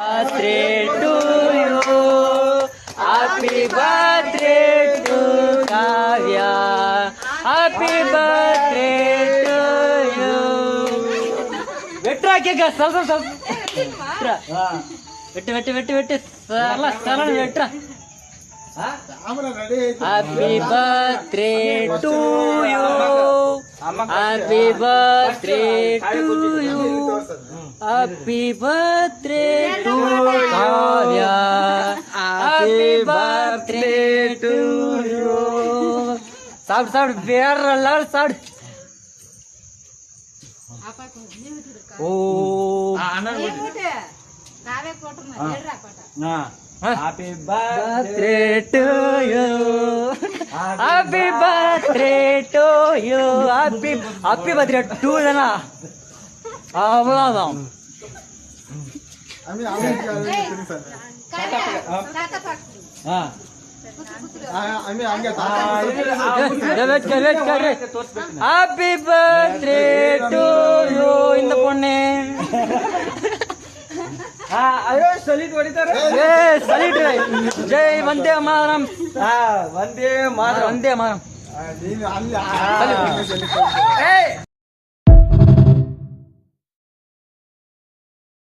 Birthday to you. Happy birthday to Kavya. Happy birthday to you. Vetra kega sal. Vetra. Vetti. Salan vetra. Happy birthday to you. Happy birthday to you. Happy birthday to Kavya. Happy birthday to you. Sound, very loud sound. Oh. Happy birthday to you. Happy birthday to you. Happy birthday to Lana. Aவ்வளவுதான். Happy birthday to you. இந்த பொண்ணு salute ಹೊಡಿತಾರೆ. ಜೈ ವಂದೇ ಮಾತರಂ. ವಂದೇ ಮಾತರಂ. ವಂದೇ ಮಾತರಂ.